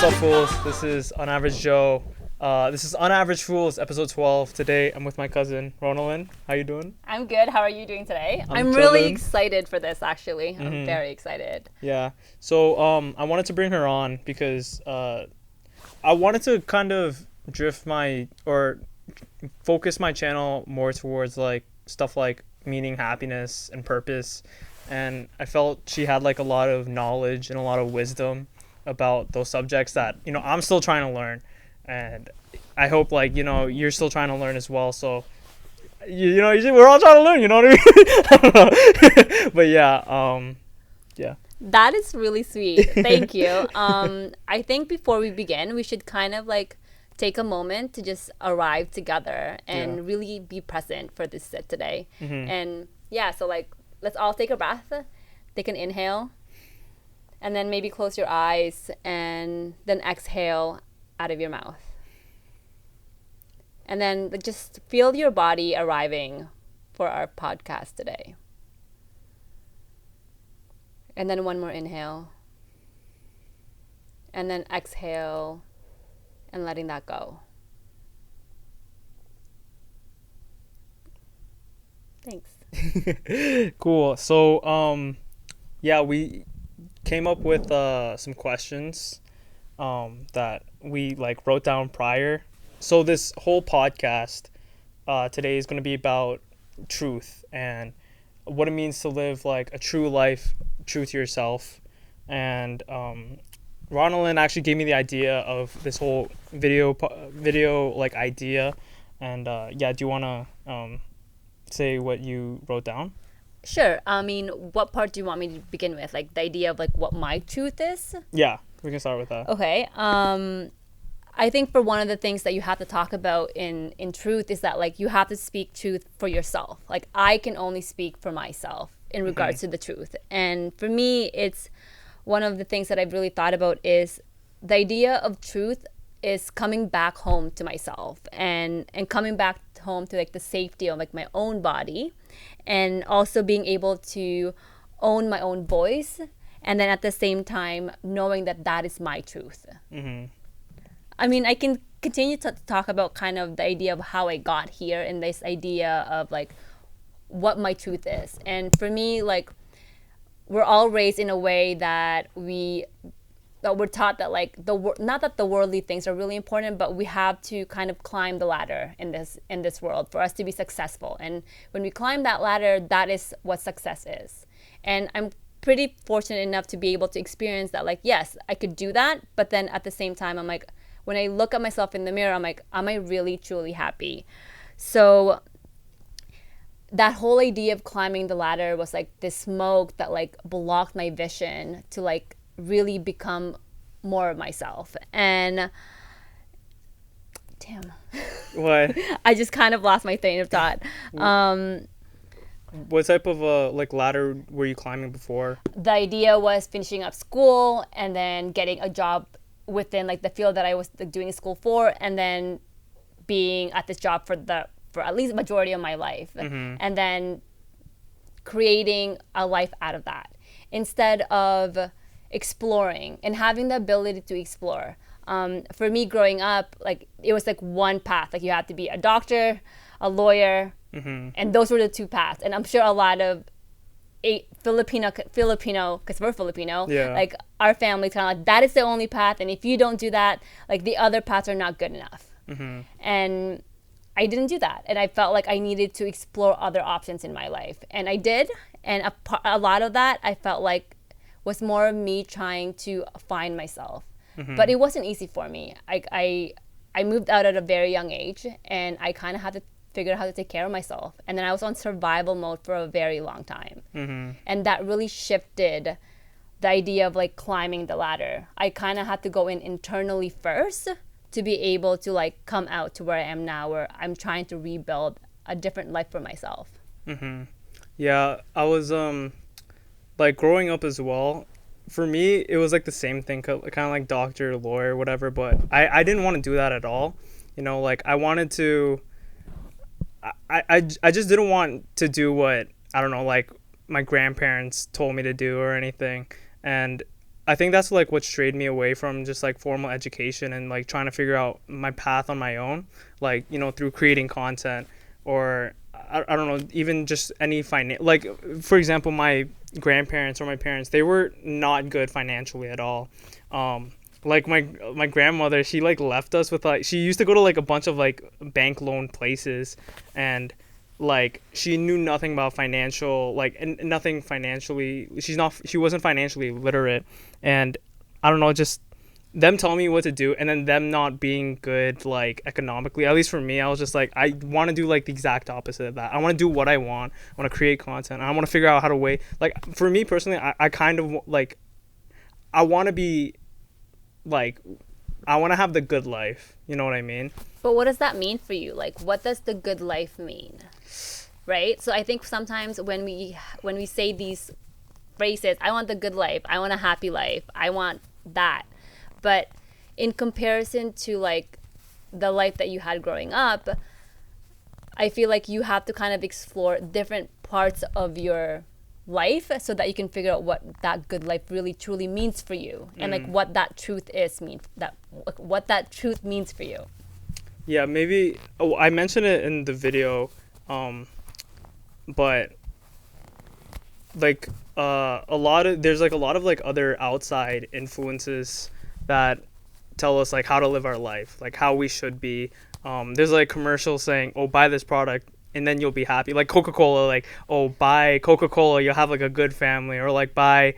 up, fools? This is On Average Joe. This is On Average Fools, episode 12. Today, I'm with my cousin, Ronaldin. How you doing? I'm good. How are you doing today? I'm really chilling. excited for this, actually. I'm very excited. Yeah. So, I wanted to bring her on because I wanted to kind of focus my channel more towards like stuff like meaning, happiness, and purpose. And I felt she had like a lot of knowledge and a lot of wisdom about those subjects that, I'm still trying to learn. And I hope like, you're still trying to learn as well. So, we're all trying to learn, you know what I mean? I don't know. But yeah. That is really sweet. Thank you. I think before we begin, we should kind of like take a moment to just arrive together and really be present for this sit today. And yeah, so like, let's all take a breath, take an inhale, and then maybe close your eyes and then exhale out of your mouth. And then just feel your body arriving for our podcast today. And then one more inhale. And then exhale and letting that go. Thanks. Cool. So, we came up with some questions that we like wrote down prior. So this whole podcast today is going to be about truth and what it means to live like a true life, true to yourself. And Ronaldin actually gave me the idea of this whole video like idea. And do you want to say what you wrote down? Sure. I mean, what part do you want me to begin with? Like the idea of like what my truth is? Yeah, we can start with that. Okay. I think for one of the things that you have to talk about in truth is that like you have to speak truth for yourself. Like I can only speak for myself in regards to the truth. And for me, it's one of the things that I've really thought about is the idea of truth is coming back home to myself and coming back home to like the safety of like my own body, and also being able to own my own voice, and then at the same time knowing that that is my truth. I mean, I can continue to talk about kind of the idea of how I got here and this idea of like what my truth is. And for me, like we're all raised in a way that we're taught that like not that the worldly things are really important, but we have to kind of climb the ladder in this world for us to be successful. And when we climb that ladder, that is what success is. And I'm pretty fortunate enough to be able to experience that. Like, yes, I could do that, but then at the same time, I'm like, when I look at myself in the mirror, I'm like, am I really truly happy? So that whole idea of climbing the ladder was like this smoke that like blocked my vision to like really become more of myself. And damn, What? I just kind of lost my train of thought. What type of like ladder were you climbing before? The idea was finishing up school and then getting a job within like the field that I was like, doing school for, and then being at this job for at least the majority of my life, and then creating a life out of that instead of exploring and having the ability to explore. For me growing up, like it was like one path, like you had to be a doctor, a lawyer, and those were the two paths. And I'm sure a lot of Filipino, because we're Filipino, like our family's kind of like, that is the only path, and if you don't do that, like the other paths are not good enough. And I didn't do that, and I felt like I needed to explore other options in my life, and I did. And a lot of that I felt like was more of me trying to find myself. But it wasn't easy for me. I moved out at a very young age, and I kind of had to figure out how to take care of myself. And then I was on survival mode for a very long time. And that really shifted the idea of like climbing the ladder. I kind of had to go in internally first to be able to like come out to where I am now, where I'm trying to rebuild a different life for myself. Yeah, I was like growing up as well. For me, it was like the same thing, kind of like doctor, lawyer, whatever. But I didn't want to do that at all. Like I wanted to. I just didn't want to do what, I don't know, like my grandparents told me to do or anything. And I think that's like what strayed me away from just like formal education and like trying to figure out my path on my own, like, you know, through creating content, or I don't know, even just any like, for example, my grandparents or my parents, they were not good financially at all. Like my grandmother, she like left us with like, she used to go to like a bunch of like bank loan places, and like she knew nothing about financial, like, and nothing financially, she wasn't financially literate. And I don't know, just them telling me what to do, and then them not being good like economically, at least for me, I was just like, I want to do like the exact opposite of that. I want to do what I want to create content. I want to figure out how to weigh, like, for me personally, I kind of like, I want to be like, I want to have the good life, you know what I mean? But what does that mean for you? Like, what does the good life mean? Right? So I think sometimes when we say these phrases, I want the good life, I want a happy life, I want that. But in comparison to like the life that you had growing up, I feel like you have to kind of explore different parts of your life so that you can figure out what that good life really truly means for you, and like what that truth what that truth means for you. Yeah, maybe, oh, I mentioned it in the video, but like there's like a lot of like other outside influences that tell us like how to live our life, like how we should be. There's like commercials saying, oh, buy this product and then you'll be happy, like Coca-Cola, like, oh, buy Coca-Cola, you'll have like a good family, or like buy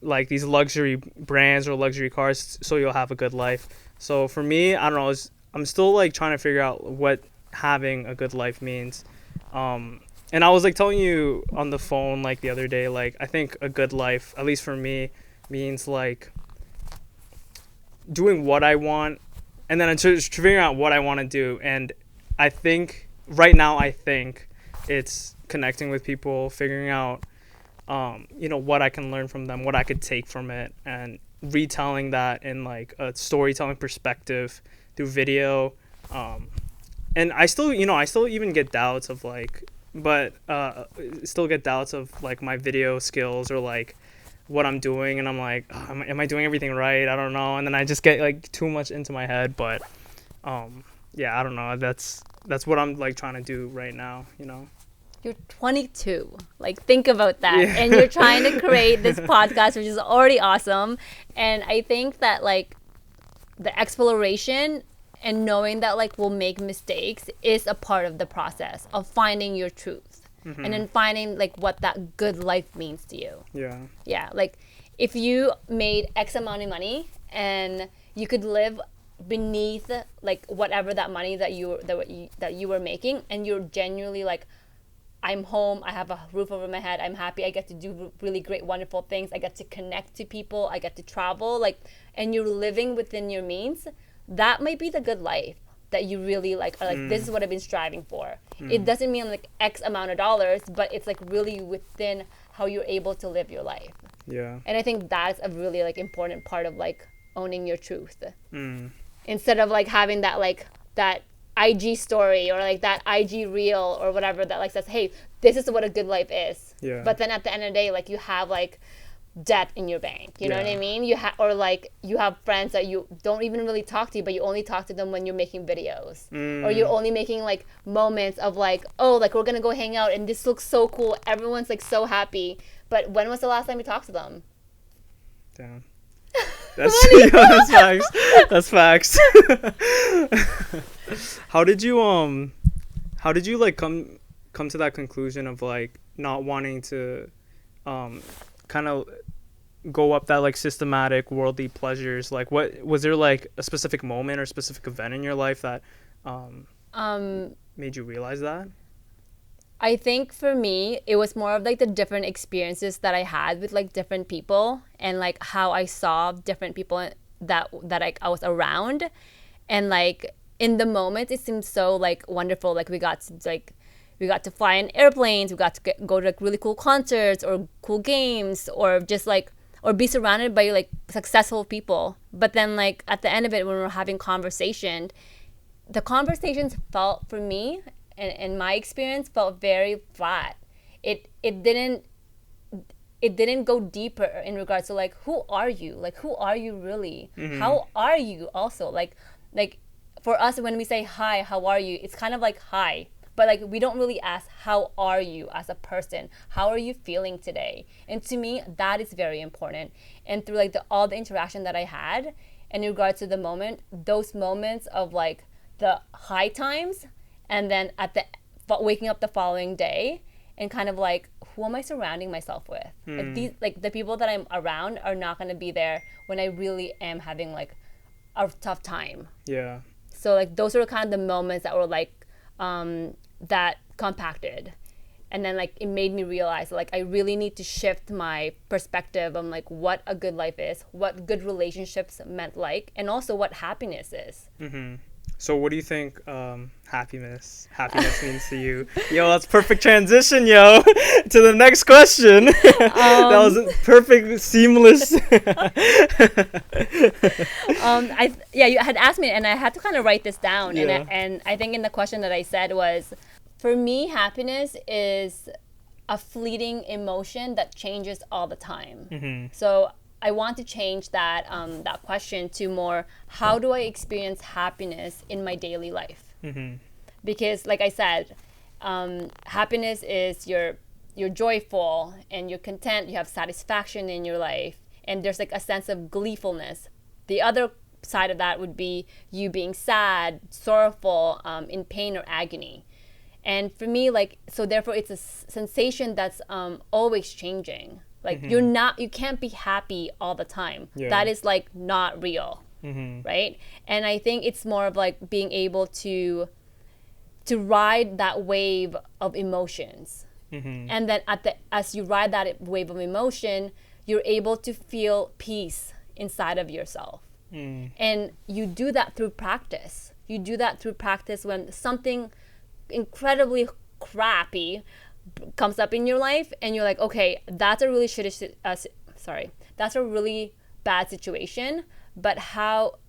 like these luxury brands or luxury cars so you'll have a good life. So for me, I don't know, I'm still like trying to figure out what having a good life means. And I was like telling you on the phone like the other day, like, I think a good life, at least for me, means like doing what I want, and then just figuring out what I want to do. And I think right now, I think it's connecting with people, figuring out, you know, what I can learn from them, what I could take from it, and retelling that in like a storytelling perspective through video. And I still even get doubts of like, still get doubts of like my video skills or like what I'm doing, and I'm like, oh, am I doing everything right? I don't know. And then I just get like too much into my head. But yeah, I don't know. That's what I'm like trying to do right now, you know. You're 22. Like, think about that. Yeah. And you're trying to create this podcast, which is already awesome. And I think that like the exploration and knowing that like we'll make mistakes is a part of the process of finding your truth. And then finding like what that good life means to you. Yeah, like if you made X amount of money and you could live beneath like whatever that money that you were making, and you're genuinely like, I'm home, I have a roof over my head, I'm happy, I get to do really great, wonderful things, I get to connect to people, I get to travel, like, and you're living within your means, that might be the good life that you really like, are like, this is what I've been striving for. It doesn't mean like X amount of dollars, but it's like really within how you're able to live your life. Yeah. And I think that's a really like important part of like owning your truth. Instead of like having that like that IG story or like that IG reel or whatever that like says, hey, this is what a good life is. Yeah. But then at the end of the day, like you have like debt in your bank, you know what I mean? Or like you have friends that you don't even really talk to, but you only talk to them when you're making videos, or you're only making like moments of like, oh, like we're gonna go hang out and this looks so cool, everyone's like so happy, but when was the last time you talked to them? Damn. That's facts. That's facts. How did you like come to that conclusion of like not wanting to kind of go up that like systematic worldly pleasures? Like, what was there like a specific moment or specific event in your life that made you realize that? I think for me, it was more of like the different experiences that I had with like different people, and like how I saw different people that I was around, and like in the moment it seemed so like wonderful. Like we got to fly in airplanes, we got to go to like really cool concerts or cool games, or just like, or be surrounded by like successful people. But then like at the end of it, when we were having the conversations felt, for me, and in my experience, felt very flat. It didn't, it didn't go deeper in regards to like, who are you? Like, who are you really? How are you also? Like for us, when we say hi, how are you? It's kind of like hi. But like we don't really ask, how are you as a person? How are you feeling today? And to me, that is very important. And through like all the interaction that I had in regards to the moment, those moments of like the high times, and then at the waking up the following day, and kind of like, who am I surrounding myself with? Like these, like the people that I'm around are not going to be there when I really am having like a tough time. Yeah. So like those are kind of the moments that were like that compacted, and then like it made me realize like I really need to shift my perspective on like what a good life is, what good relationships meant like, and also what happiness is. So what do you think happiness means to you? Yo, that's perfect transition, yo, to the next question. That was perfect, seamless. You had asked me, and I had to kind of write this down. Yeah. And I think in the question that I said was, for me, happiness is a fleeting emotion that changes all the time. So I want to change that that question to more, how do I experience happiness in my daily life? Because like I said, happiness is you're joyful and you're content, you have satisfaction in your life, and there's like a sense of gleefulness. The other side of that would be you being sad, sorrowful, in pain or agony. And for me, like, so therefore it's a sensation that's always changing. Like you can't be happy all the time. Yeah. That is like not real, right? And I think it's more of like being able to ride that wave of emotions. And then as you ride that wave of emotion, you're able to feel peace inside of yourself. And you do that through practice. You do that through practice when something incredibly crappy comes up in your life, and you're like, okay, that's a really that's a really bad situation, but how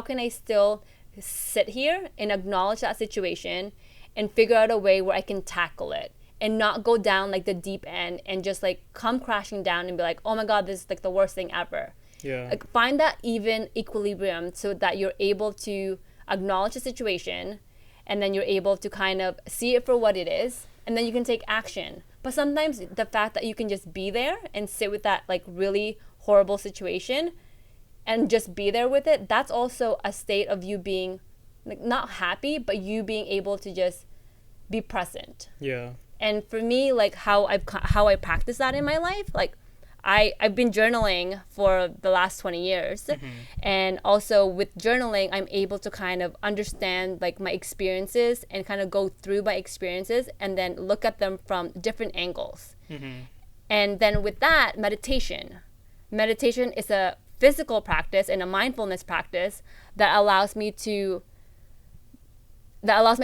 can I still sit here and acknowledge that situation and figure out a way where I can tackle it and not go down like the deep end and just like come crashing down and be like, oh my god, this is like the worst thing ever. Yeah. Like find that even equilibrium so that you're able to acknowledge the situation, and then you're able to kind of see it for what it is, and then you can take action. But sometimes the fact that you can just be there and sit with that like really horrible situation and just be there with it, that's also a state of you being like not happy, but you being able to just be present. Yeah. And for me, like how I practice that in my life, like I've been journaling for the last 20 years. And also with journaling, I'm able to kind of understand like my experiences and kind of go through my experiences and then look at them from different angles. And then with that, meditation is a physical practice and a mindfulness practice that allows my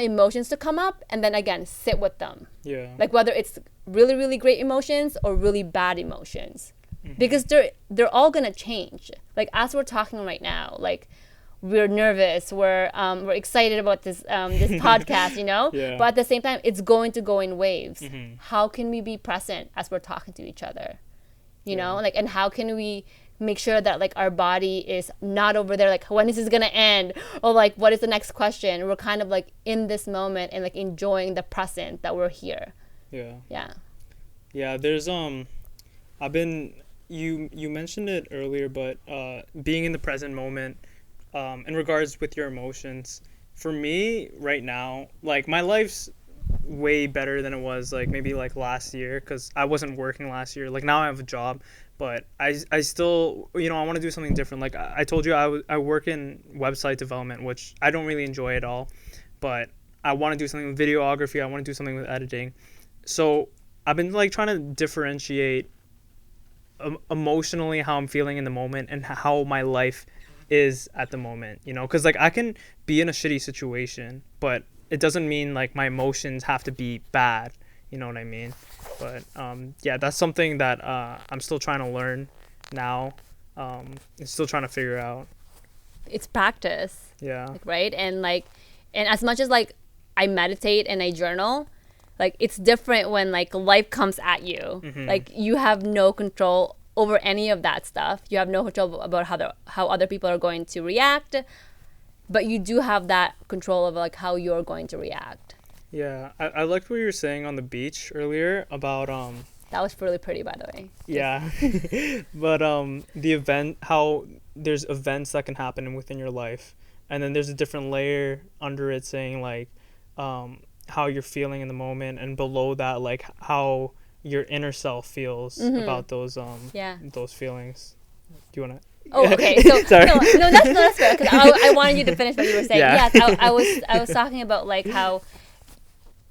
emotions to come up and then again sit with them. Yeah. Like whether it's really, really great emotions or really bad emotions. Because they're all gonna change. Like as we're talking right now, like we're nervous, we're excited about this this podcast, you know? Yeah. But at the same time, it's going to go in waves. How can we be present as we're talking to each other? You know, like, and how can we make sure that like our body is not over there like, when is this gonna end, or like what is the next question? We're kind of like in this moment and like enjoying the present that we're here. There's I've been you mentioned it earlier, but being in the present moment in regards with your emotions, for me right now, like my life's way better than it was like maybe like last year, because I wasn't working last year. Like now I have a job, but I still, you know, I want to do something different. Like I told you, I work in website development, which I don't really enjoy at all, but I want to do something with videography. I want to do something with editing. So I've been like trying to differentiate emotionally how I'm feeling in the moment and how my life is at the moment, you know, because like I can be in a shitty situation, but it doesn't mean like my emotions have to be bad, you know what I mean? But that's something that I'm still trying to learn now. Still trying to figure out. It's practice. Yeah. Like, right? And as much as like I meditate and I journal, Like it's different when like life comes at you. Mm-hmm. Like you have no control over any of that stuff. You have no control about how other people are going to react, but you do have that control of like how you're going to react. Yeah, I liked what you were saying on the beach earlier about That was really pretty, by the way. yeah, but the event, how there's events that can happen within your life, and then there's a different layer under it saying like how you're feeling in the moment, and below that like how your inner self feels about those feelings. Do you wanna? Oh, okay. So Sorry. no, that's fair. Because I wanted you to finish what you were saying. Yeah. Yes, I was talking about like how,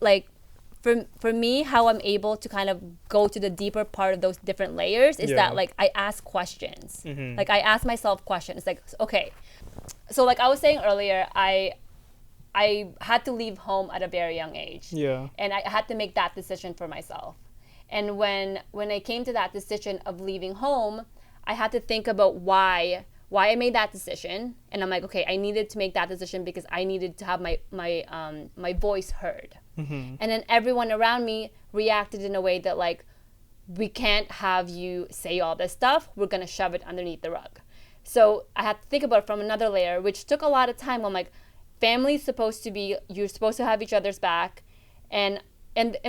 like, for me, how I'm able to kind of go to the deeper part of those different layers is that like I ask questions. Mm-hmm. Like I ask myself questions. Like, okay, so like I was saying earlier, I had to leave home at a very young age. Yeah. And I had to make that decision for myself. And when I came to that decision of leaving home, I had to think about why I made that decision. And I'm like, okay, I needed to make that decision because I needed to have my voice heard. Mm-hmm. And then everyone around me reacted in a way that like, we can't have you say all this stuff. We're going to shove it underneath the rug. So I had to think about it from another layer, which took a lot of time. I'm like, family's supposed to be, you're supposed to have each other's back. And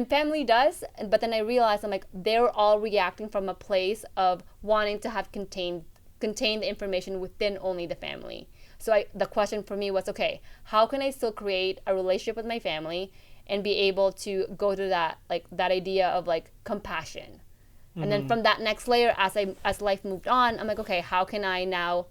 family does, but then I realized I'm like, they're all reacting from a place of wanting to have contain the information within only the family. So the question for me was, okay, how can I still create a relationship with my family and be able to go to that, like that idea of like compassion? Mm-hmm. And then from that next layer, as life moved on, I'm like, okay, how can I now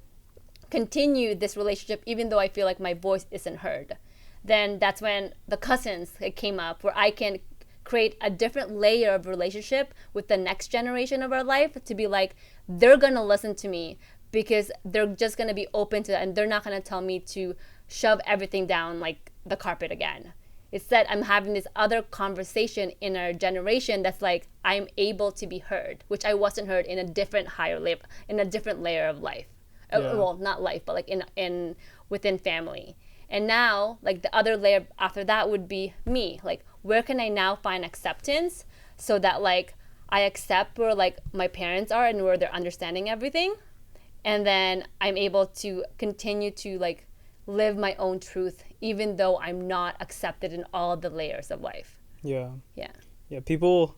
continue this relationship even though I feel like my voice isn't heard? Then that's when the cousins came up, where I can create a different layer of relationship with the next generation of our life, to be like, they're going to listen to me because they're just going to be open to it, and they're not going to tell me to shove everything down like the carpet again. It's that I'm having this other conversation in our generation that's like, I'm able to be heard, which I wasn't heard in a different in a different layer of life. Yeah. Well, not life, but like in within family. And now, like the other layer after that would be me. Like, where can I now find acceptance so that like I accept where like my parents are and where they're understanding everything, and then I'm able to continue to like live my own truth even though I'm not accepted in all of the layers of life. Yeah. Yeah. Yeah. People.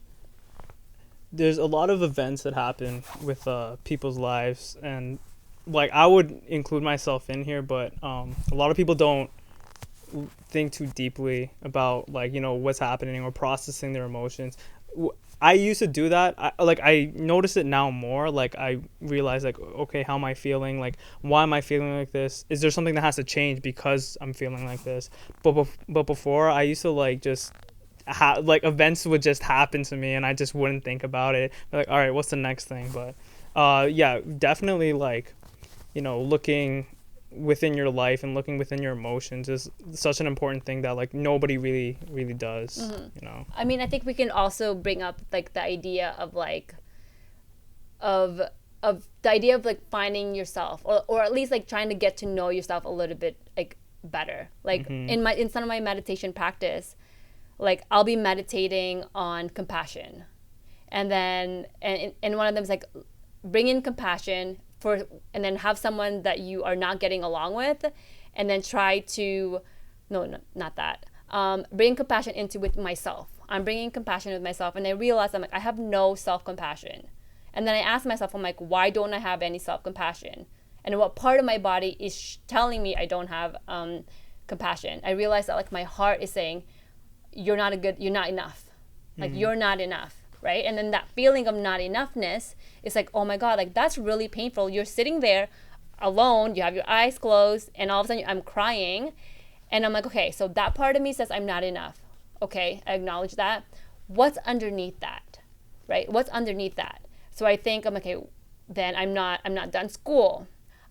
There's a lot of events that happen with people's lives, and like I would include myself in here, but a lot of people don't think too deeply about like, you know, what's happening or processing their emotions. I used to do that. I notice it now more. Like I realize like, okay, how am I feeling? Like, why am I feeling like this? Is there something that has to change because I'm feeling like this? But before, I used to like just like events would just happen to me and I just wouldn't think about it. Like, all right, what's the next thing? But yeah, definitely like, you know, looking within your life and looking within your emotions is such an important thing that like nobody really does. Mm-hmm. You know, I mean, I think we can also bring up like the idea of like of the idea of like finding yourself, or at least like trying to get to know yourself a little bit like better. Like mm-hmm. in some of my meditation practice, like I'll be meditating on compassion, and then and one of them is like bring in compassion and then have someone that you are not getting along with, and then try to not that bring compassion into with myself. I'm bringing compassion with myself, and I realize I'm like, I have no self-compassion. And then I ask myself, I'm like, why don't I have any self-compassion? And what part of my body is telling me I don't have compassion? I realize that like my heart is saying, you're not enough. Like mm-hmm. You're not enough. Right? And then that feeling of not enoughness is like, oh my God, like that's really painful. You're sitting there alone, you have your eyes closed, and all of a sudden I'm crying. And I'm like, okay, so that part of me says I'm not enough. Okay, I acknowledge that. What's underneath that? Right? What's underneath that? So I think I'm okay, then I'm not done school.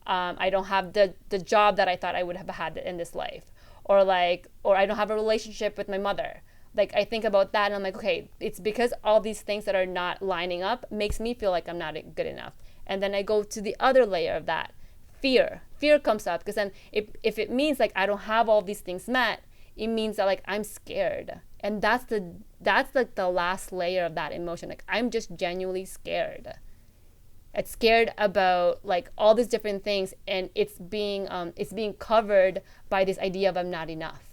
I don't have the job that I thought I would have had in this life. Or I don't have a relationship with my mother. Like I think about that and I'm like, okay, it's because all these things that are not lining up makes me feel like I'm not good enough. And then I go to the other layer of that. Fear comes up, because then if it means like I don't have all these things met, it means that like I'm scared. And that's that's like the last layer of that emotion. Like I'm just genuinely scared. It's scared about like all these different things, and it's being covered by this idea of I'm not enough.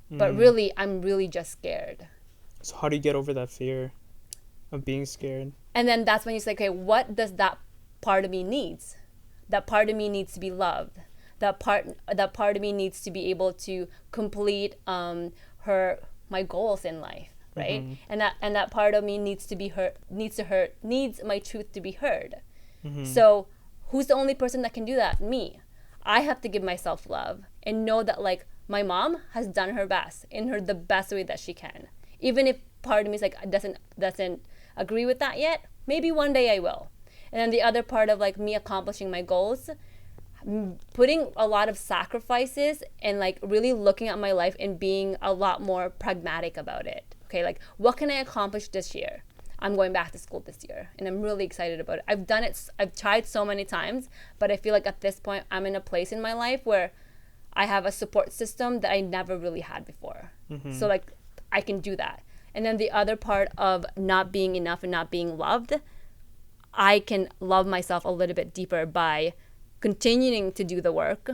But really, I'm really just scared. So how do you get over that fear of being scared? And then that's when you say, okay, what does that part of me needs? That part of me needs to be loved. That part of me needs to be able to complete my goals in life, right? And that part of me needs my truth to be heard. So who's the only person that can do that? Me. I have to give myself love and know that like my mom has done her best in the best way that she can. Even if part of me is like doesn't agree with that yet, maybe one day I will. And then the other part of like me accomplishing my goals, putting a lot of sacrifices and like really looking at my life and being a lot more pragmatic about it. Okay, like what can I accomplish this year? I'm going back to school this year and I'm really excited about it. I've tried so many times, but I feel like at this point I'm in a place in my life where I have a support system that I never really had before. So like I can do that. And then the other part of not being enough and not being loved, I can love myself a little bit deeper by continuing to do the work,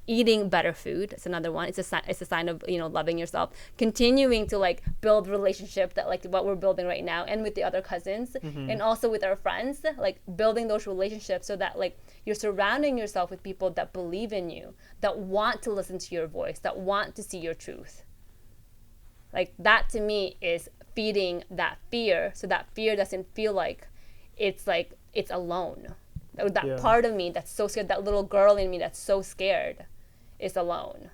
eating better food. It's another one. It's a sign of, you know, loving yourself. Continuing to like build relationship that like what we're building right now, and with the other cousins, and also with our friends, like building those relationships so that like you're surrounding yourself with people that believe in you, that want to listen to your voice, that want to see your truth. Like that to me is feeding that fear, so that fear doesn't feel like it's alone. That part of me that's so scared, that little girl in me that's so scared, is alone,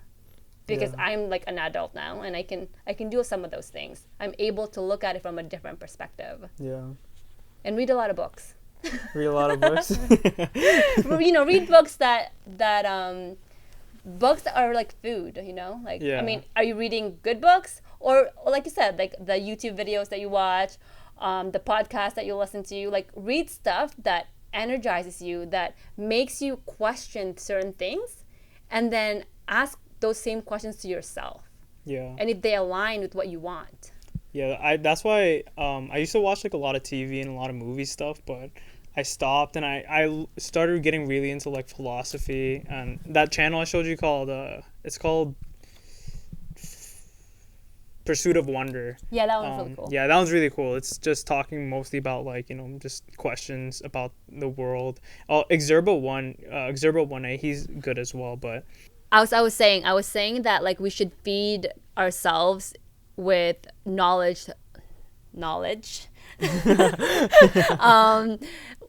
because I'm like an adult now and I can do some of those things. I'm able to look at it from a different perspective. Yeah. And read a lot of books. Read a lot of books. You know, read books that books that are like food, you know? Like I mean, are you reading good books, or like you said, like the YouTube videos that you watch, the podcast that you listen to, like read stuff that energizes you, that makes you question certain things, and then ask those same questions to yourself. Yeah. And if they align with what you want. Yeah, that's why I used to watch like a lot of TV and a lot of movie stuff, but I stopped and I started getting really into like philosophy, and that channel I showed you it's called Pursuit of Wonder. Yeah, that one's really cool. Yeah, that one's really cool. It's just talking mostly about like, you know, just questions about the world. Exurbo 1A, he's good as well, but I was saying that like we should feed ourselves with knowledge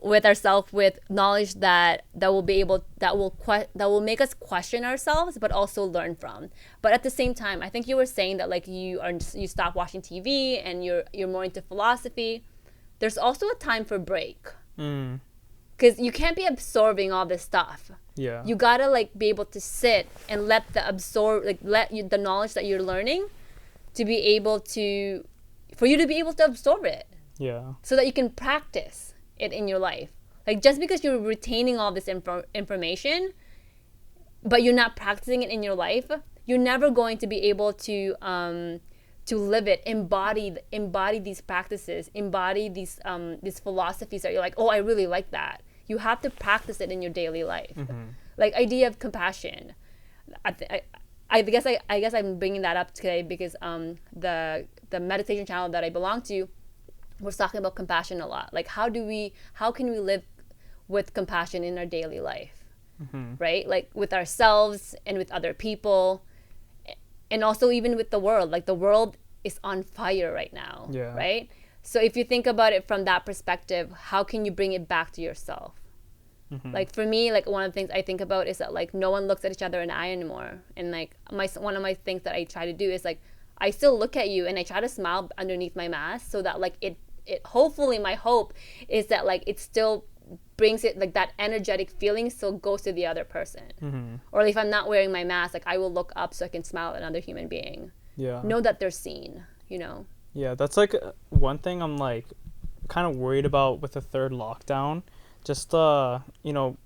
with ourselves with knowledge that will make us question ourselves, but also learn from. But at the same time, I think you were saying that like you stop watching TV and you're more into philosophy. There's also a time for break, because you can't be absorbing all this stuff. Yeah, you gotta like be able to sit and let the knowledge that you're learning for you to be able to absorb it. Yeah. So that you can practice it in your life. Like just because you're retaining all this information, but you're not practicing it in your life, you're never going to be able to live it, embody these practices, embody these philosophies that you're like, oh, I really like that. You have to practice it in your daily life. Like idea of compassion. I guess I'm bringing that up today because the meditation channel that I belong to was talking about compassion a lot. Like how can we live with compassion in our daily life, right? Like with ourselves and with other people, and also even with the world. Like the world is on fire right now, right? So if you think about it from that perspective, how can you bring it back to yourself? Like for me, like one of the things I think about is that like no one looks at each other in the eye anymore. And like one of my things that I try to do is like I still look at you and I try to smile underneath my mask, so that like it hopefully my hope is that like it still brings it, like that energetic feeling still goes to the other person. Or if I'm not wearing my mask, like I will look up so I can smile at another human being. Yeah. Know that they're seen, you know? Yeah, that's like one thing I'm like kind of worried about with the third lockdown. Just, you know,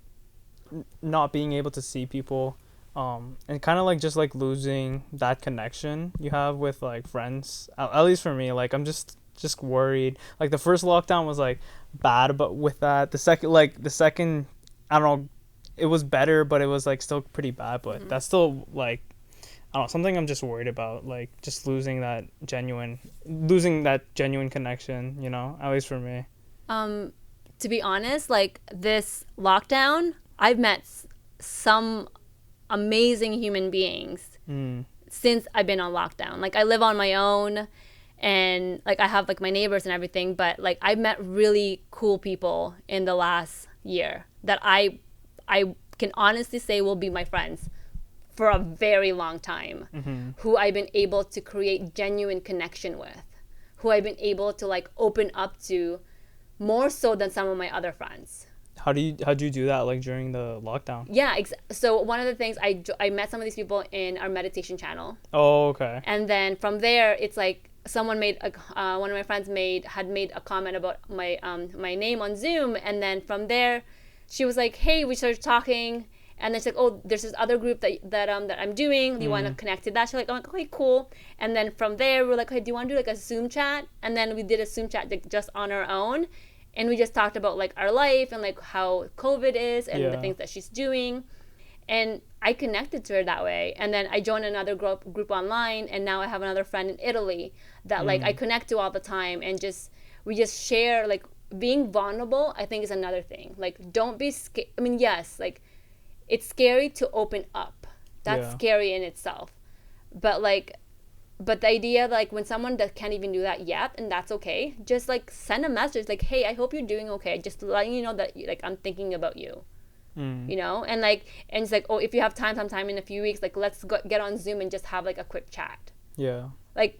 not being able to see people And kind of like just like losing that connection you have with like friends. At least for me, like I'm just worried. Like the first lockdown was like bad, but with that the second I don't know, it was better, but it was like still pretty bad. But that's still like, I don't know, something I'm just worried about, like just losing that genuine connection, at least for me. To be honest, like this lockdown, I've met some amazing human beings since I've been on lockdown. Like I live on my own, and like I have like my neighbors and everything, but like I've met really cool people in the last year that I can honestly say will be my friends for a very long time, who I've been able to create genuine connection with, who I've been able to like open up to more so than some of my other friends. How'd you do that, like during the lockdown? Yeah, so one of the things, I met some of these people in our meditation channel. Oh, okay. And then from there, it's like someone one of my friends had made a comment about my name on Zoom, and then from there, she was like, "Hey," we started talking, and then she's like, "Oh, there's this other group that I'm doing. Do you want to connect to that?" She's like, "Oh, okay, cool." And then from there, we're like, "Hey, do you want to do like a Zoom chat?" And then we did a Zoom chat like, just on our own. And we just talked about like our life and like how COVID is and the things that she's doing. And I connected to her that way. And then I joined another group online, and now I have another friend in Italy that like I connect to all the time, and we just share. Like being vulnerable, I think, is another thing. Like don't be scared. I mean, yes, like it's scary to open up. That's scary in itself. But the idea, like when someone that can't even do that yet, and that's okay, just like send a message like, "Hey, I hope you're doing okay. Just letting you know that like I'm thinking about you." And it's like, "Oh, if you have time sometime in a few weeks, like let's get on Zoom and just have like a quick chat." Yeah. Like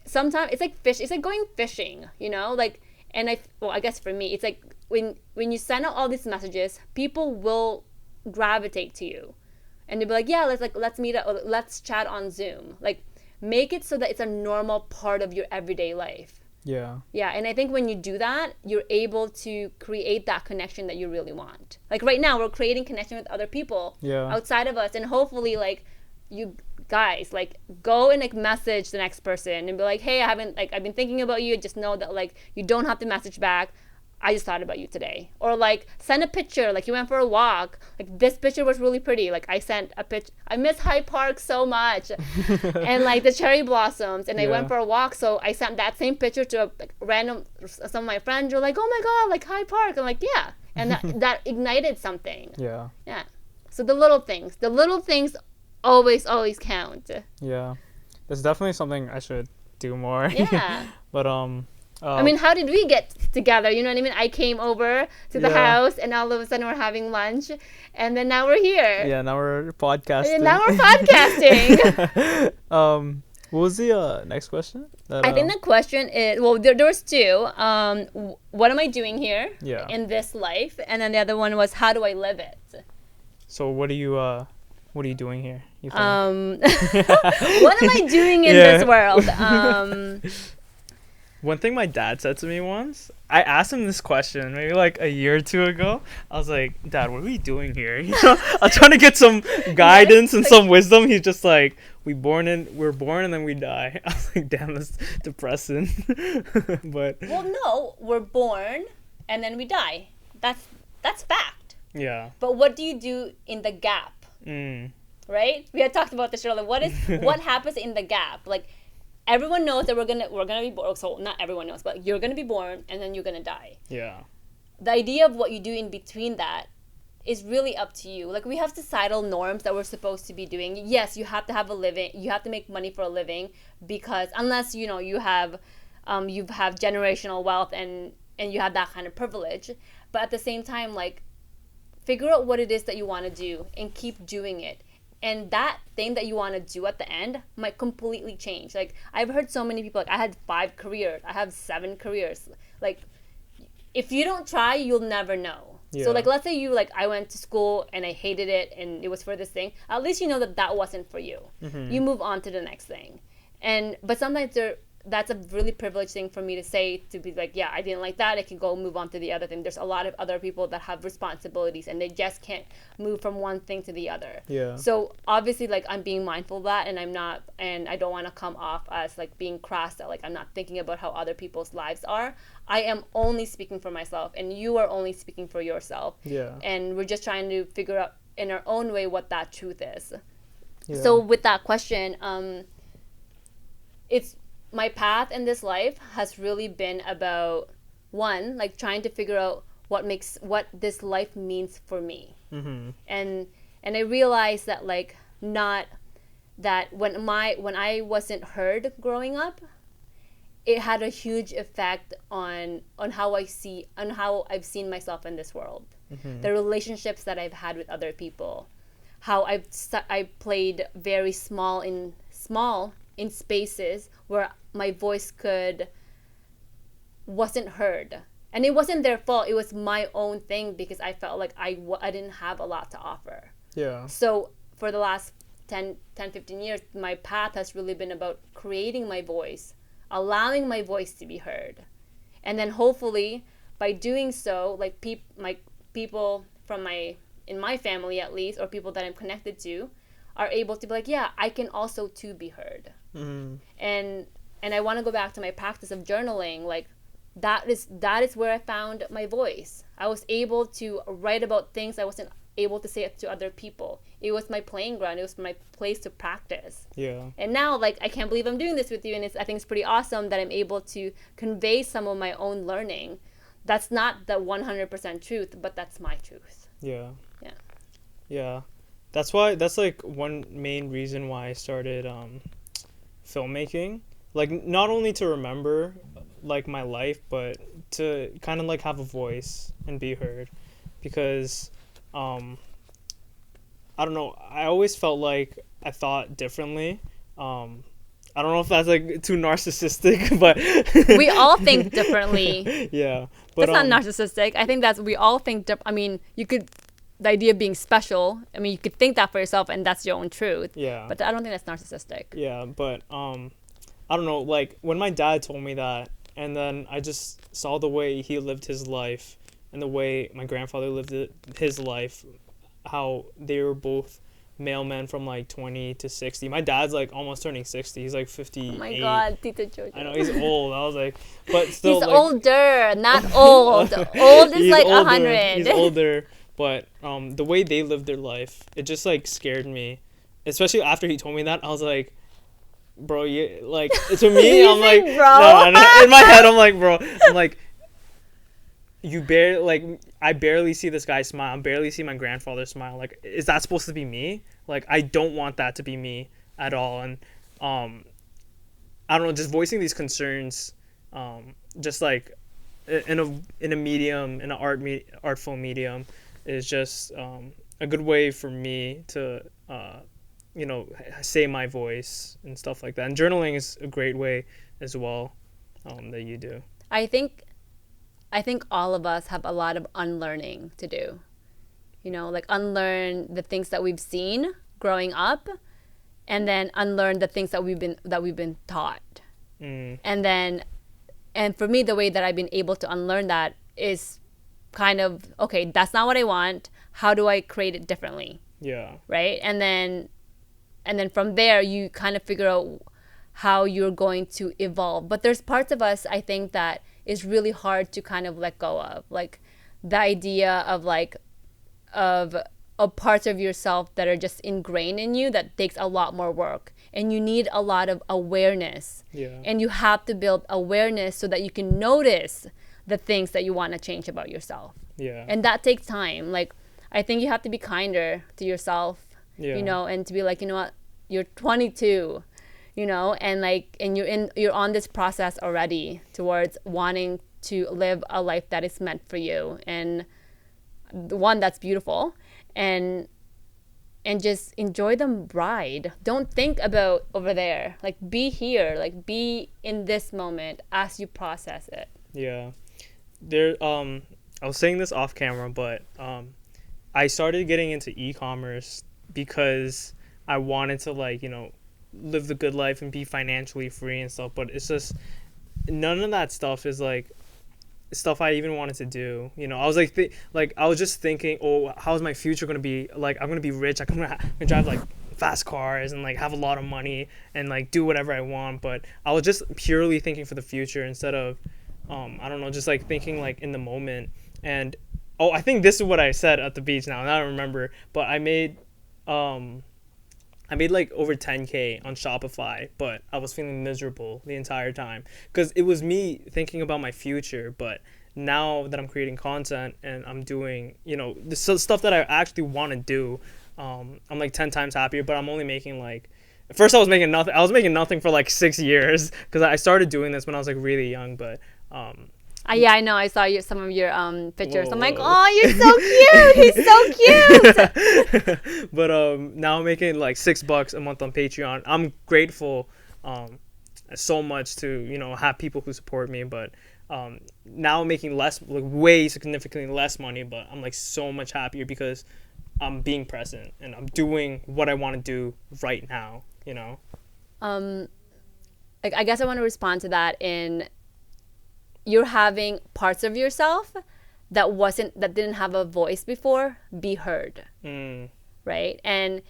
sometimes it's like it's like going fishing, like, and I guess for me, it's like when you send out all these messages, people will gravitate to you, and they'll be like, "Yeah, let's meet up, or let's chat on Zoom." Like make it so that it's a normal part of your everyday life. Yeah. Yeah, and I think when you do that, you're able to create that connection that you really want. Like right now, we're creating connection with other people outside of us, and hopefully, like, you guys, like, go and like message the next person and be like, "Hey, I've been thinking about you. Just know that like you don't have to message back. I just thought about you today." Or like send a picture, like you went for a walk. Like this picture was really pretty. Like I sent a picture. I miss Hyde Park so much, and like the cherry blossoms. And I went for a walk, so I sent that same picture to some of my friends. Were like, "Oh my god, like Hyde Park." I'm like, "Yeah," and that ignited something. Yeah. Yeah. So the little things always count. Yeah, that's definitely something I should do more. Yeah. But I mean, how did we get together? You know what I mean? I came over to the house, and all of a sudden we're having lunch, and then now we're here. Yeah, now we're podcasting. What was the next question? I think the question is, well, there was two. What am I doing here in this life? And then the other one was, how do I live it? So what are you doing here, you think? What am I doing in this world? One thing my dad said to me once, I asked him this question maybe like a year or two ago. I was like, "Dad, what are we doing here?" I'm trying to get some guidance and some wisdom. He's just like, we're born and then we die. I was like, "Damn, that's depressing." But well, no, we're born and then we die. That's fact. Yeah. But what do you do in the gap? Right? We had talked about this earlier. What happens in the gap? Like, everyone knows that we're gonna be born. So not everyone knows, but you're gonna be born and then you're gonna die. Yeah. The idea of what you do in between that is really up to you. Like, we have societal norms that we're supposed to be doing. Yes, you have to have a living. You have to make money for a living, because unless you have generational wealth and you have that kind of privilege. But at the same time, like, figure out what it is that you want to do and keep doing it. And that thing that you want to do at the end might completely change. Like, I've heard so many people, like, I had 5 careers. I have 7 careers. Like, if you don't try, you'll never know. Yeah. So, like, let's say I went to school and I hated it and it was for this thing. At least you know that wasn't for you. Mm-hmm. You move on to the next thing. But sometimes that's a really privileged thing for me to say, to be like, yeah, I didn't like that, I can go move on to the other thing. There's a lot of other people that have responsibilities and they just can't move from one thing to the other. Yeah. So obviously, like, I'm being mindful of that, and I don't want to come off as like being crass, that like I'm not thinking about how other people's lives are. I am only speaking for myself, and you are only speaking for yourself. Yeah. And we're just trying to figure out in our own way what that truth is. Yeah. So with that question, it's my path in this life has really been about, one, like trying to figure out what this life means for me. Mm-hmm. And I realized that, like, not that when I wasn't heard growing up, it had a huge effect on how I've seen myself in this world. Mm-hmm. The relationships that I've had with other people, how I played very small in spaces where my voice wasn't heard. And it wasn't their fault, it was my own thing, because I felt like I didn't have a lot to offer. Yeah. So for the last 15 years, my path has really been about creating my voice, allowing my voice to be heard. And then hopefully by doing so, like people from in my family at least, or people that I'm connected to, are able to be like, yeah, I can also too be heard. Mm-hmm. And I want to go back to my practice of journaling. Like, that is where I found my voice. I was able to write about things I wasn't able to say it to other people. It was my playing ground. It was my place to practice. Yeah. And now, like, I can't believe I'm doing this with you, and I think it's pretty awesome that I'm able to convey some of my own learning. That's not the 100% truth, but that's my truth. Yeah. Yeah. Yeah. That's like one main reason why I started filmmaking. Like, not only to remember like my life, but to kind of like have a voice and be heard, because I don't know, I always felt like I thought differently. I don't know if that's like too narcissistic, but we all think differently. Yeah, but that's not narcissistic. I think that's, we all think I mean, you could, the idea of being special, I mean, you could think that for yourself and that's your own truth. Yeah. But I don't think that's narcissistic. Yeah, but I don't know, like when my dad told me that, and then I just saw the way he lived his life and the way my grandfather lived his life, how they were both mailmen from like 20 to 60. My dad's like almost turning 60. He's like 58. Oh my God, Tito Jojo. I know, he's old. I was like, but still, he's like, older, not old. Old is like 100. He's older, but the way they lived their life, it just like scared me. Especially after he told me that, I was like, bro, you like, to me, I'm like, bro? No, in my head, I'm like, bro, I'm like, I barely see this guy smile. I barely see my grandfather smile. Like, is that supposed to be me? Like, I don't want that to be me at all. And I don't know, just voicing these concerns, just like in a medium, in an artful medium, is just a good way for me to say my voice and stuff like that. And journaling is a great way as well, that you do. I think all of us have a lot of unlearning to do. You know, like unlearn the things that we've seen growing up, and then unlearn the things that we've been taught. And for me, the way that I've been able to unlearn that is kind of, okay, that's not what I want. How do I create it differently? Yeah. Right? And then from there, you kind of figure out how you're going to evolve. But there's parts of us, I think, that is really hard to kind of let go of. Like the idea of parts of yourself that are just ingrained in you that takes a lot more work. And you need a lot of awareness. Yeah. And you have to build awareness so that you can notice the things that you want to change about yourself. Yeah. And that takes time. Like, I think you have to be kinder to yourself, yeah. And to be like, you know what, you're 22, and you're on this process already towards wanting to live a life that is meant for you, and the one that's beautiful, and just enjoy the ride. Don't think about over there. Like, be here. Like, be in this moment as you process it. Yeah. I was saying this off camera, but I started getting into e-commerce because I wanted to live the good life and be financially free and stuff, but it's just none of that stuff is like stuff I even wanted to do. You know, I was like, I was just thinking, oh, how's my future gonna be? Like, I'm gonna be rich. I'm gonna drive like fast cars and like have a lot of money and like do whatever I want. But I was just purely thinking for the future instead of, I don't know, just like thinking like in the moment. And oh, I think this is what I said at the beach now. Now I remember. But I made like over 10K on Shopify, but I was feeling miserable the entire time because it was me thinking about my future. But now that I'm creating content and I'm doing, you know, the stuff that I actually want to do, I'm like 10 times happier. But I'm only making like, at first I was making nothing. I was making nothing for like 6 years because I started doing this when I was like really young. But yeah, I know. I saw some of your pictures. whoa, I'm like, whoa. oh, you're so cute. He's so cute. But now I'm making like $6 a month on Patreon. I'm grateful so much to, you know, have people who support me. But now I'm making less, like way significantly less money. But I'm like so much happier because I'm being present and I'm doing what I want to do right now. You know. Like, I guess I want to respond to that in, you're having parts of yourself that didn't have a voice before be heard, right? And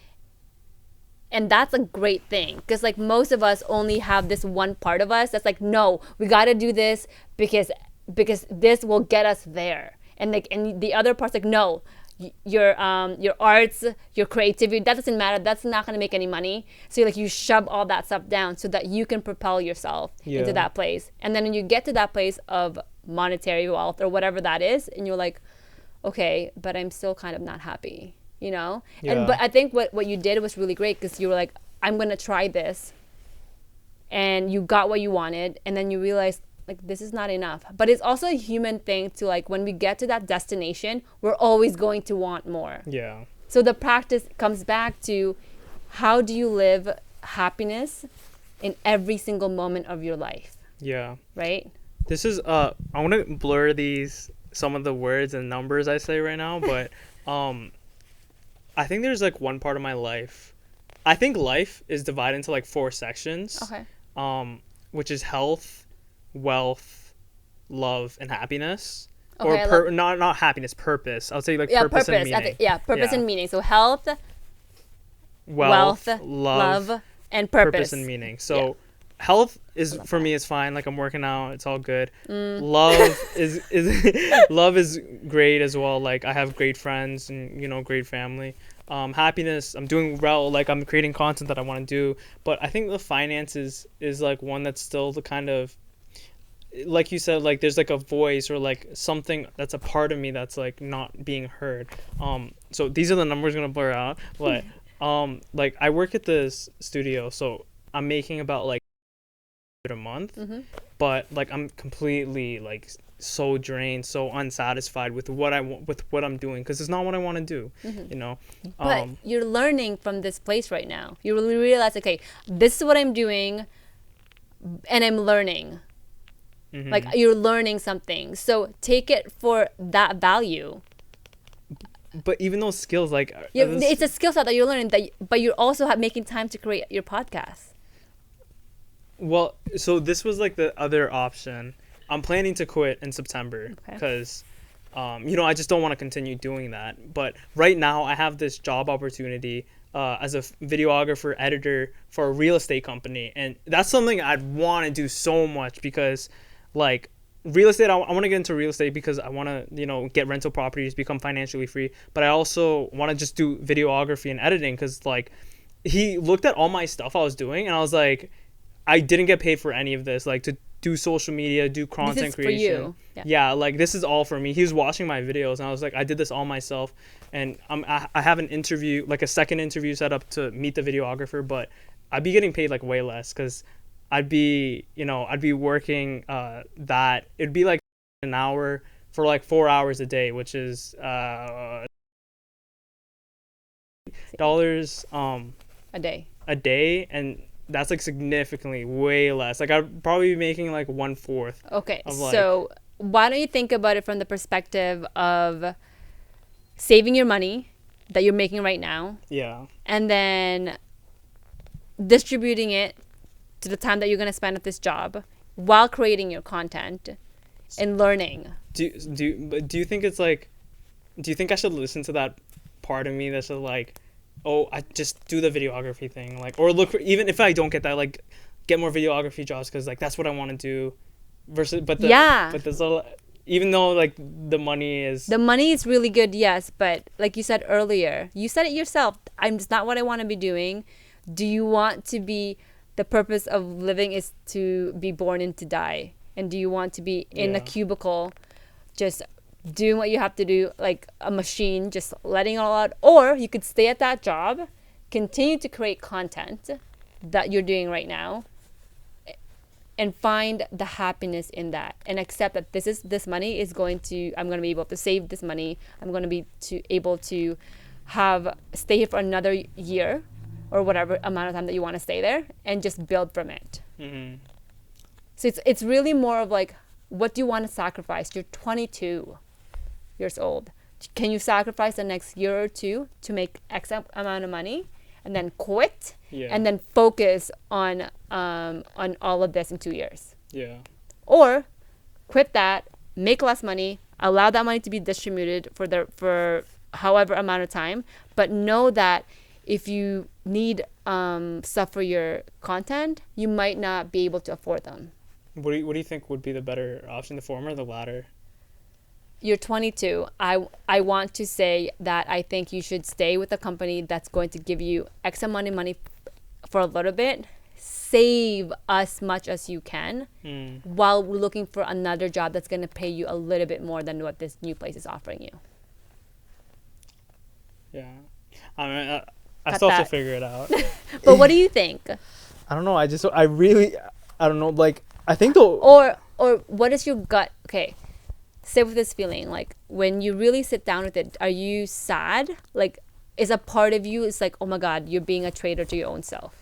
that's a great thing, because like most of us only have this one part of us that's like, no, we got to do this because this will get us there, and the other part's like, no, your arts, your creativity, that doesn't matter, that's not going to make any money. So you shove all that stuff down so that you can propel yourself into that place. And then when you get to that place of monetary wealth or whatever that is, and you're like, okay, but I'm still kind of not happy, you know? But I think what you did was really great, because you were like, I'm going to try this, and you got what you wanted, and then you realized, like, this is not enough. But it's also a human thing to, like, when we get to that destination, we're always going to want more. Yeah. So the practice comes back to, how do you live happiness in every single moment of your life? Yeah. Right? This is I want to blur some of the words and numbers I say right now, but I think there's like one part of my life. I think life is divided into like 4 sections. Okay. Which is health, wealth, love, and happiness. Okay, Or not happiness, purpose. I would say like purpose and meaning. Purpose and meaning. So health, wealth, love, and purpose and meaning. So health is for me is fine. Like, I'm working out, it's all good. Love is love is great as well. Like, I have great friends and, you know, great family. Happiness, I'm doing well. Like, I'm creating content that I want to do. But I think the finances is like one that's still the kind of, like you said, like there's like a voice or like something that's a part of me that's like not being heard. So these are the numbers gonna blur out, but like I work at this studio, so I'm making about like a month, but like I'm completely like so drained, so unsatisfied with what I'm doing, because it's not what I want to do, you know. But you're learning from this place right now. You really realize, okay, this is what I'm doing, and I'm learning. Like, you're learning something, so take it for that value. But even those skills, like, it's a skill set that you're learning, but you're also making time to create your podcast. Well, so this was like the other option. I'm planning to quit in September because, you know, I just don't want to continue doing that. But right now I have this job opportunity as a videographer, editor for a real estate company. And that's something I'd want to do so much, because like real estate, I want to get into real estate because I want to, you know, get rental properties, become financially free. But I also want to just do videography and editing, because like he looked at all my stuff I was doing and I was like, I didn't get paid for any of this, like to do social media, do content creation. This is for you. Yeah, like this is all for me. He was watching my videos and I was like, I did this all myself. And I have an interview, like a second interview set up to meet the videographer, but I'd be getting paid like way less, because I'd be working that it'd be like an hour for like 4 hours a day, which is dollars a day, and that's like significantly way less. Like I'd probably be making like 1/4. Okay, of like, so why don't you think about it from the perspective of saving your money that you're making right now? Yeah. And then distributing it to the time that you're going to spend at this job while creating your content and learning. Do you think it's like, do you think I should listen to that part of me that's just like, oh, I just do the videography thing, like, or look for, even if I don't get that, like, get more videography jobs because like that's what I want to do, versus but there's a, even though like the money is really good, yes, but like you said earlier, you said it yourself, it's not what I want to be doing. Do you want to be, the purpose of living is to be born and to die, and do you want to be in a cubicle just doing what you have to do like a machine, just letting it all out? Or you could stay at that job, continue to create content that you're doing right now, and find the happiness in that, and accept that this money is going to, I'm going to be able to save this money, I'm going to be able to stay here for another year or whatever amount of time that you want to stay there, and just build from it. Mm-hmm. So it's really more of like, what do you want to sacrifice? You're 22 years old. Can you sacrifice the next year or two to make X amount of money, and then quit, and then focus on all of this in 2 years? Yeah. Or quit that, make less money, allow that money to be distributed for however amount of time, but know that if you need stuff for your content, you might not be able to afford them. What do you think would be the better option, the former or the latter? You're 22. I want to say that I think you should stay with a company that's going to give you X amount of money for a little bit. Save as much as you can while we're looking for another job that's going to pay you a little bit more than what this new place is offering you. Yeah. I mean, I still have to figure it out. But what do you think? I don't know. I don't know. Like, I think though. Or what is your gut? Okay. Sit with this feeling. Like, when you really sit down with it, are you sad? Like, is a part of you, it's like, oh my God, you're being a traitor to your own self?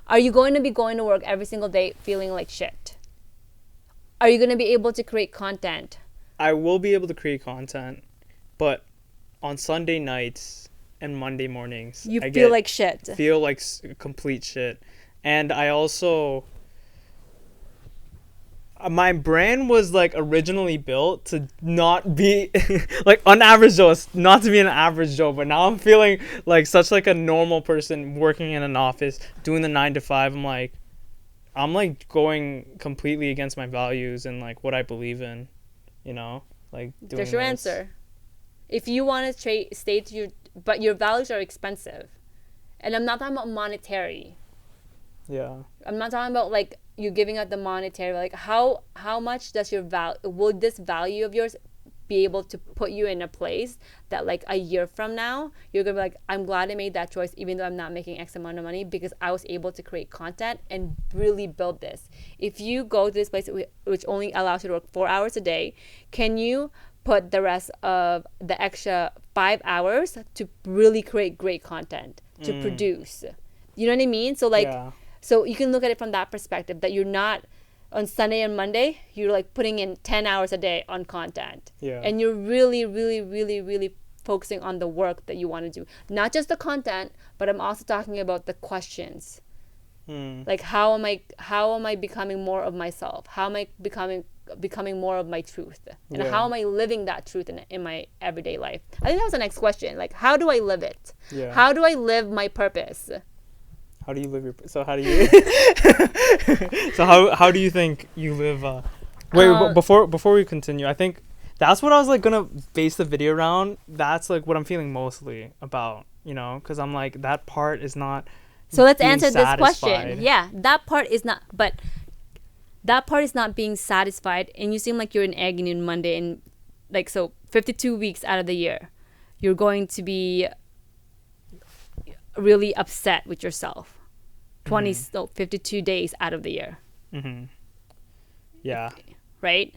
Are you going to be going to work every single day feeling like shit? Are you going to be able to create content? I will be able to create content, but on Sunday nights and Monday mornings, I feel like shit. Feel like complete shit. And I also, my brand was like originally built to not be like an average Joe, not to be an average Joe, but now I'm feeling like such like a normal person working in an office, doing the 9 to 5. I'm like going completely against my values and like what I believe in, you know, like doing There's your answer. If you want to stay to but your values are expensive. And I'm not talking about monetary. Yeah. I'm not talking about like you giving up the monetary. Like how much does your will this value of yours be able to put you in a place that like a year from now you're gonna be like, I'm glad I made that choice even though I'm not making X amount of money because I was able to create content and really build this. If you go to this place which only allows you to work 4 hours a day, can you put the rest of the extra 5 hours to really create great content, to produce? You know what I mean? So like, so you can look at it from that perspective, that you're not on Sunday and Monday, you're like putting in 10 hours a day on content. Yeah. And you're really, really, really, really focusing on the work that you want to do. Not just the content, but I'm also talking about the questions. Like how am I becoming more of myself? How am I becoming more of my truth? And how am I living that truth in my everyday life? I think that was the next question. Like, how do I live it? Yeah. How do I live my purpose? How do you live so how do you so how do you think you live before we continue, I think that's what I was like gonna base the video around. That's like what I'm feeling mostly about, you know, because I'm like, that part is not, so let's answer this question. Yeah, that part is not, but that part is not being satisfied, and you seem like you're in agony on Monday, and like, so 52 weeks out of the year you're going to be really upset with yourself. 52 days out of the year. Yeah. Right?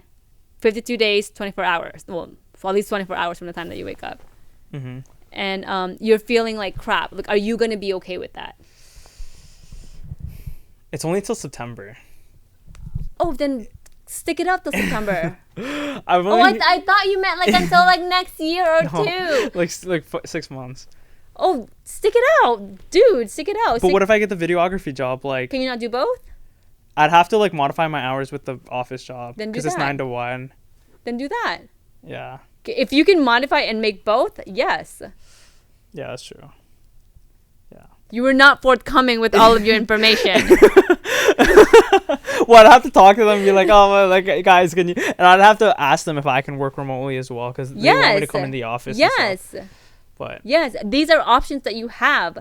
52 days, 24 hours. Well, for at least 24 hours from the time that you wake up. And you're feeling like crap. Like, are you going to be okay with that? It's only till September. Oh, then stick it out till September. I thought you meant like until like next year or two. Like 6 months. Oh, stick it out, dude. Stick it out. But what if I get the videography job? Like, Can you not do both? I'd have to like modify my hours with the office job Then do because it's that. 9 to 1. Then do that. Yeah. If you can modify and make both, yes. Yeah, that's true. Yeah. You were not forthcoming with all of your information. Well, I'd have to talk to them and be like, oh, well, like, guys, can you? And I'd have to ask them if I can work remotely as well because they want me to come in the office. And Yes. stuff. But Yes. These are options that you have.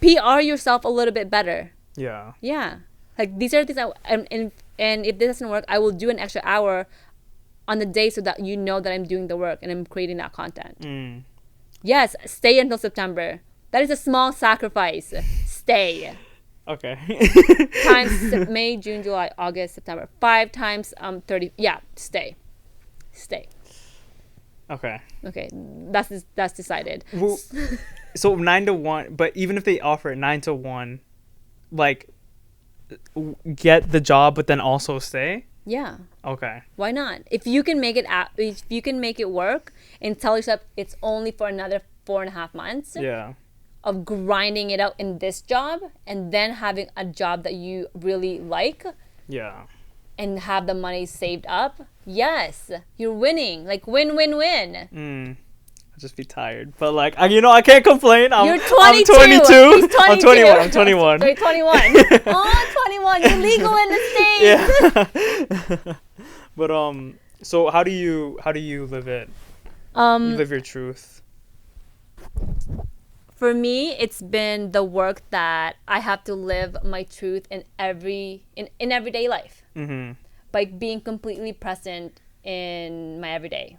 PR yourself a little bit better. yeah. Yeah. Like these are things and if this doesn't work, I will do an extra hour on the day so that you know that I'm doing the work and I'm creating that content. Mm. Yes, stay until September. That is a small sacrifice. Stay. Okay. Times May, June, July, August, September. 5 times 30. Yeah, stay. Stay. Okay. Okay, that's decided. Well, so 9 to 1, but even if they offer it 9 to 1, like get the job but then also stay? Yeah. Okay. Why not? If you can make it work and tell yourself it's only for another 4.5 months Yeah. of grinding it out in this job and then having a job that you really like Yeah. and have the money saved up, yes, you're winning. Like win, win, win. I'll just be tired. But like, I can't complain. You're 22. I'm 22. He's 22. I'm 21. I'm 21. Wait, 21. Oh, 21. You're legal in the States. Yeah. But so how do you live it? You live your truth. For me, it's been the work that I have to live my truth in everyday life. Mm-hmm. By being completely present in my everyday.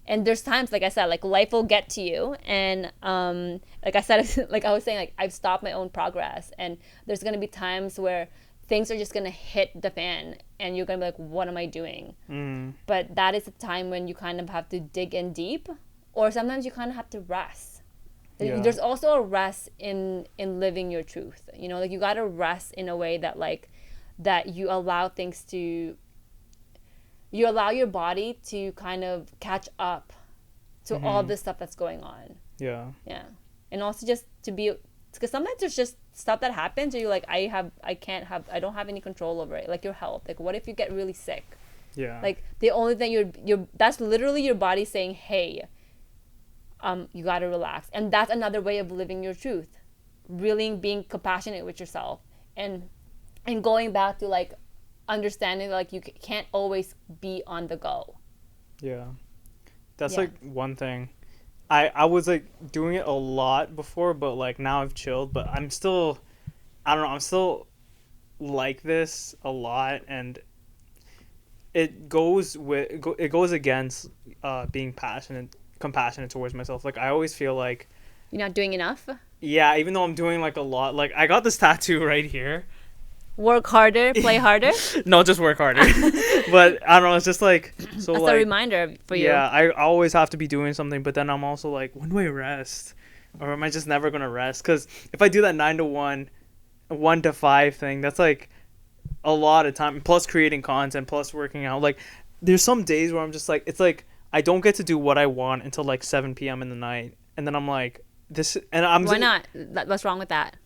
And there's times, like I said, like life will get to you, and like I said, like I was saying, like I've stopped my own progress, and there's gonna be times where things are just gonna hit the fan, and you're gonna be like, what am I doing? But that is a time when you kind of have to dig in deep, or sometimes you kind of have to rest. Yeah. There's also a rest in living your truth. You know, like you gotta rest in a way that like that you allow things to. You allow your body to kind of catch up to all this stuff that's going on. Yeah. Yeah. And also just to be, because sometimes there's just stuff that happens and you're like, I don't have any control over it. Like your health. Like what if you get really sick? Yeah. Like the only thing that's literally your body saying, hey, you got to relax. And that's another way of living your truth. Really being compassionate with yourself and going back to like, understanding like you can't always be on the go. Yeah, that's like one thing. I was like doing it a lot before, but like now I've chilled. But I'm still, I don't know, I'm still like this a lot, and it goes against being compassionate towards myself. Like I always feel like you're not doing enough. Yeah, even though I'm doing like a lot. Like I got this tattoo right here. Work harder, play harder. No, just work harder. But I don't know. It's just like so. That's like, a reminder for you. Yeah, I always have to be doing something, but then I'm also like, when do I rest, or am I just never gonna rest? Because if I do that 9 to 1, 1 to 5 thing, that's like a lot of time. Plus creating content, plus working out. Like, there's some days where I'm just like, it's like I don't get to do what I want until like 7 p.m. in the night, and then I'm like, this, and I'm. Why not? What's wrong with that?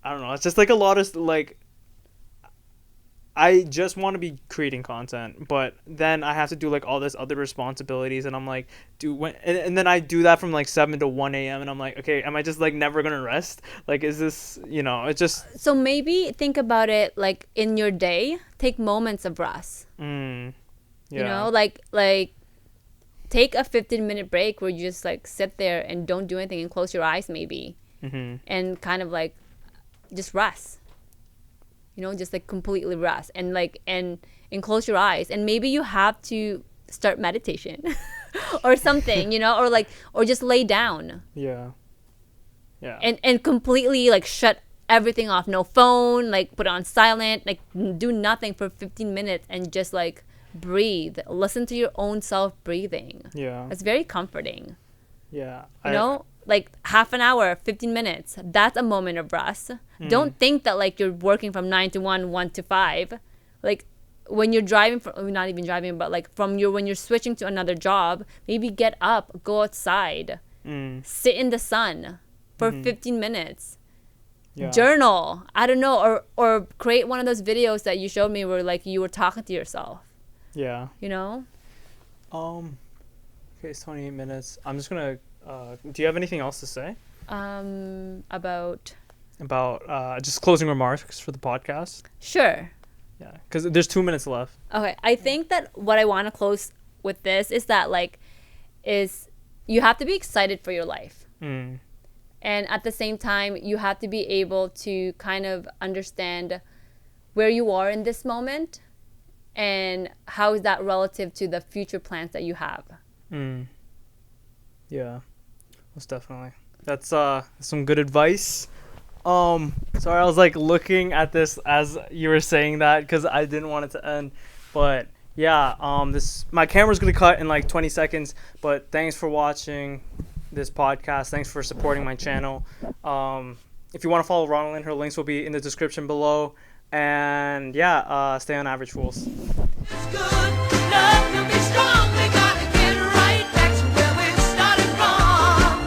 I don't know. It's just like a lot of like. I just want to be creating content, but then I have to do like all this other responsibilities, and I'm like, and then I do that from like 7 to 1 a.m. and I'm like, okay, am I just like never gonna rest? Like, is this, it's just. So maybe think about it like in your day, take moments of rest. Yeah. You know, like take a 15-minute break where you just like sit there and don't do anything and close your eyes maybe, and kind of like just rest. You know, just like completely rest and like and close your eyes, and maybe you have to start meditation or something, or just lay down. Yeah. And completely like shut everything off, no phone, like put it on silent, like do nothing for 15 minutes and just like breathe, listen to your own self breathing. Yeah, it's very comforting. Yeah, like half an hour, 15 minutes, that's a moment of rest. Don't think that like you're working from 9 to 1 to 5. Like when you're driving, not even driving, but like when you're switching to another job, maybe get up, go outside, Sit in the sun for Mm-hmm. 15 minutes. Yeah. Journal. I don't know. Or create one of those videos that you showed me where like you were talking to yourself. Yeah. You know? Okay, it's 28 minutes. I'm just gonna. Do you have anything else to say About. about just closing remarks for the podcast? Sure. Yeah, because there's 2 minutes left. Okay. I think that what I want to close with this is that is you have to be excited for your life. Mm. And at the same time, you have to be able to kind of understand where you are in this moment and how is that relative to the future plans that you have. Mm. Yeah, most definitely. That's some good advice. Sorry, I was like looking at this as you were saying that because I didn't want it to end, but yeah, this my camera's gonna cut in like 20 seconds. But thanks for watching this podcast. Thanks for supporting my channel. If you want to follow Ronaldin, her links will be in the description below. And yeah, stay on Average Fools.